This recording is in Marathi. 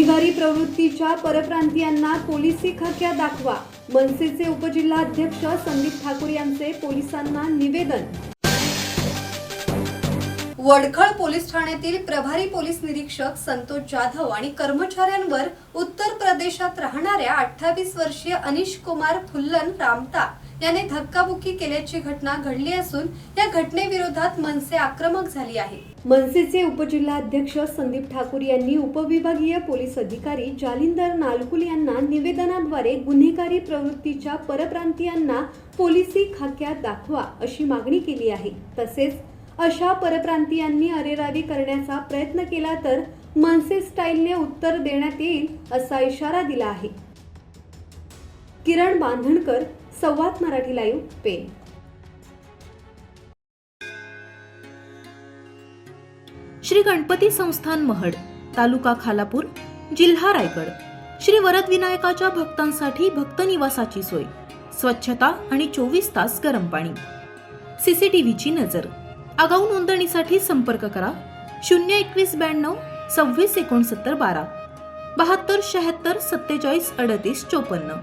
गुन्हेगारी प्रवृत्तीच्या परप्रांतीयांना पोलिसी खाक्या दाखवा, मनसेचे उपजिल्हाध्यक्ष संदीप ठाकूर यांचे पोलिसांना निवेदन। वडखळ पोलीस ठाण्यातील प्रभारी पोलीस निरीक्षक संतोष जाधव आणि कर्मचाऱ्यांवर उत्तर प्रदेशात राहणाऱ्या 28 वर्षीय अनिश कुमार फुल्लन रामता याने धक्काबुक्की केल्याची घटना घडली असून या घटनेविरोधात मनसे आक्रमक झाली आहे। मनसेचे उपजिल्हाध्यक्ष संदीप ठाकूर यांनी उपविभागीय पोलीस अधिकारी जालिंदर नालकुल यांना निवेदनाद्वारे गुन्हेगारी प्रवृत्तीच्या परप्रांतीयांना पोलिसी खाक्यात दाखवा अशी मागणी केली आहे। तसेच अशा परप्रांतीयांनी अरेरावी करण्याचा प्रयत्न केला तर मनसे स्टाईलने उत्तर देण्यात येईल असा इशारा दिला आहे। किरण बांधणकर, संवाद मराठी लाईव्ह, पेन। श्री गणपती संस्थान महड, तालुका खालापूर, जिल्हा रायगड। श्री वरदविनायकाच्या भक्तांसाठी भक्त निवासाची सोय, स्वच्छता आणि 24 तास गरम पाणी, सीसीटीव्हीची नजर। आगाऊ नोंदणीसाठी संपर्क करा 02192 26 69 12 72 76 47 38 54।